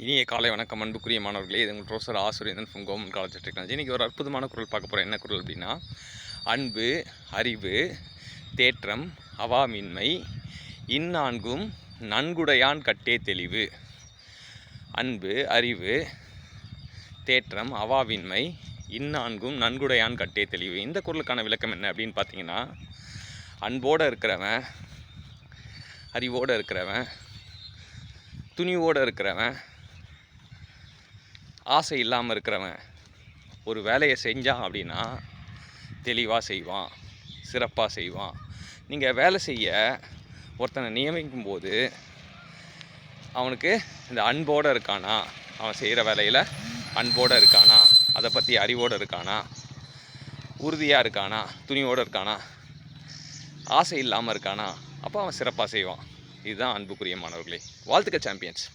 இனிய காலை வணக்கம் அன்புக்குரிய மாணவர்களே. இது உங்கள் ப்ரொஃபஸர் ஆசுரேந்தன் from government college of technology. இன்றைக்கி ஒரு அற்புதமான குரல் பார்க்க போகிறோம். என்ன குரல் அப்படின்னா, அன்பு, அறிவு, தேற்றம், அவாமின்மை, இந்நான்கும் நன்குடையான் கட்டே தெளிவு. அன்பு, அறிவு, தேற்றம், அவாவின்மை, இந்நான்கும் நன்குடையான் கட்டே தெளிவு. இந்த குரலுக்கான விளக்கம் என்ன அப்படின்னு பார்த்தீங்கன்னா, அன்போடு இருக்கிறவன், அறிவோடு இருக்கிறவன், துணிவோடு இருக்கிறவன், ஆசை இல்லாமல் இருக்கிறவன் ஒரு வேலையை செஞ்சான் அப்படின்னா தெளிவாக செய்வான், சிறப்பாக செய்வான். நீங்கள் வேலை செய்ய ஒருத்தனை நியமிக்கும் போது அவனுக்கு இந்த அன்போடு இருக்கானா, அவன் செய்கிற வேலையில் அன்போடு இருக்கானா, அதை பற்றி அறிவோடு இருக்கானா, உறுதியாக இருக்கானா, துணிவோடு இருக்கானா, ஆசை இல்லாமல் இருக்கானா, அப்போ அவன் சிறப்பாக செய்வான். இதுதான் அன்புக்குரிய மாணவர்களே. வாழ்த்துக்கள் சாம்பியன்ஸ்.